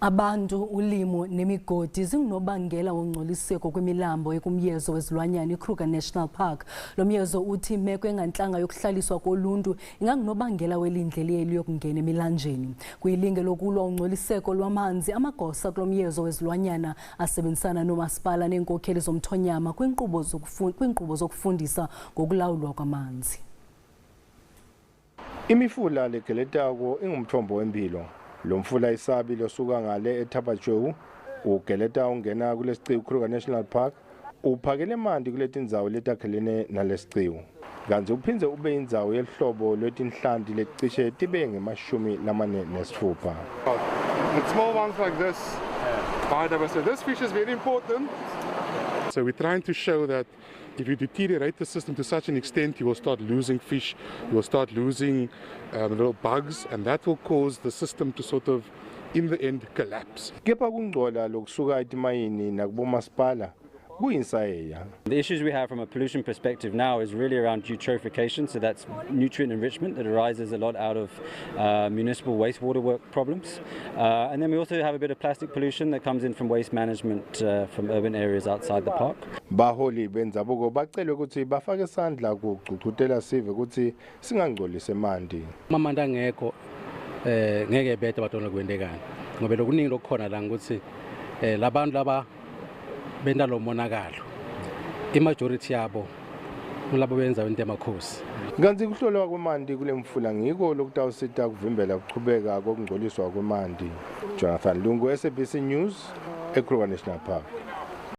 Abantu, ulimo, nemigodi zingunobangela wongcoliseko kwimilambo ekumyezo wezilwanyana iKruger National Park. Lomyezo uthi imeko engantlanga yokuhlaliswa koluntu ingangunobangela welindle eliye liyokungena emilanjeni. Kwilinge lokulwa ungcoliseko lwamanzi, amagosa kulomyezo wezilwanyana asebenzisana noomaspala neenkokheli zomthonyama kwinkqubo zokufundisa ngokulawulwa kwamanzi. Imifula legeletako ingumthombo wempilo. Lo mfula isabi losuka ngale eThabajewu ugeleta ungena kulesiqiwu iKruger National Park uphakele mandi kuletindzawo letakhelene nalesiqiwu. Kanti uphindze ube indzawo yelihlobo lwetinhlanti lecishe tibe nge-46. With small ones like this, biodiversity. This fish is very important. So we're trying to show that if you deteriorate the system to such an extent, you will start losing fish, you will start losing little bugs, and that will cause the system to sort of, in the end, collapse. Kepha kungcola lokusuka etimayini nakubomasipala kuyinsayeka. The issues we have from a pollution perspective now is really around eutrophication, so that's nutrient enrichment that arises a lot out of municipal wastewater work problems. And then we also have a bit of plastic pollution that comes in from waste management from urban areas outside the park. Baholi benzabuko bacelwe ukuthi bafake isandla ukugcugcutela sive ukuthi singangcolisi emanti. Amanda angekho ngeke bede bathola kwendekana ngoba lokuningi lokukhona la ukuthi labantu laba benda lo monakalo imajority yabo kulabo benza into emakhosi. Kanti kuhlolwa kwamanti kule mfula ngiko lokutawusita kuvimbela ukuchubeka kokungcoliswa kwamanti. Jonathan Lungu, SABC News, eKruger National Park.